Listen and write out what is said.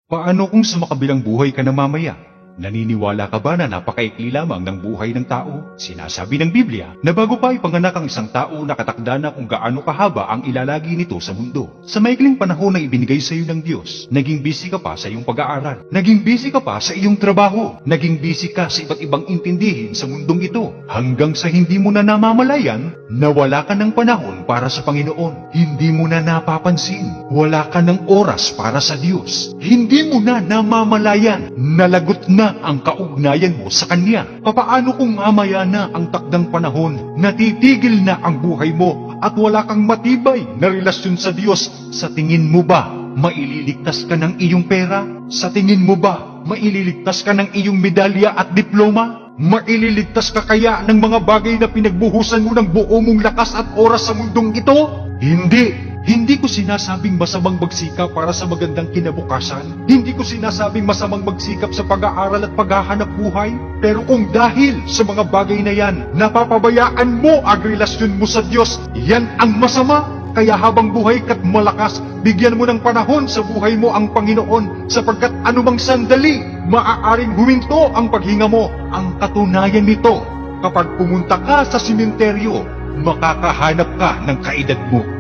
Paano kung sa makabilang buhay ka na mamaya? Naniniwala ka ba na napakaikli lamang ng buhay ng tao? Sinasabi ng Biblia na bago pa ipanganak ang isang tao, nakatakda na kung gaano kahaba ang ilalagi nito sa mundo. Sa maikling panahon na ibinigay sa iyo ng Diyos, naging busy ka pa sa iyong pag-aaral. Naging busy ka pa sa iyong trabaho. Naging busy ka sa iba't ibang intindihin sa mundong ito. Hanggang sa hindi mo na namamalayan, nawala ka ng panahon para sa Panginoon. Hindi mo na napapansin. Wala ka ng oras para sa Diyos. Hindi mo na namamalayan. Nalagot na ang kaugnayan mo sa Kanya. Papaano kung mamaya na ang takdang panahon, natitigil na ang buhay mo at wala kang matibay na relasyon sa Diyos? Sa tingin mo ba, maililigtas ka ng iyong pera? Sa tingin mo ba, maililigtas ka ng iyong medalya at diploma? Maililigtas ka kaya ng mga bagay na pinagbuhusan mo ng buo mong lakas at oras sa mundong ito? Hindi! Hindi ko sinasabing masamang magsikap para sa magandang kinabukasan. Hindi ko sinasabing masamang magsikap sa pag-aaral at paghahanap buhay. Pero kung dahil sa mga bagay na yan, napapabayaan mo ang relasyon mo sa Diyos, yan ang masama. Kaya habang buhay ka't malakas, bigyan mo ng panahon sa buhay mo ang Panginoon, sapagkat anumang sandali, maaaring huminto ang paghinga mo. Ang katunayan nito, kapag pumunta ka sa simenteryo, makakahanap ka ng kaedad mo.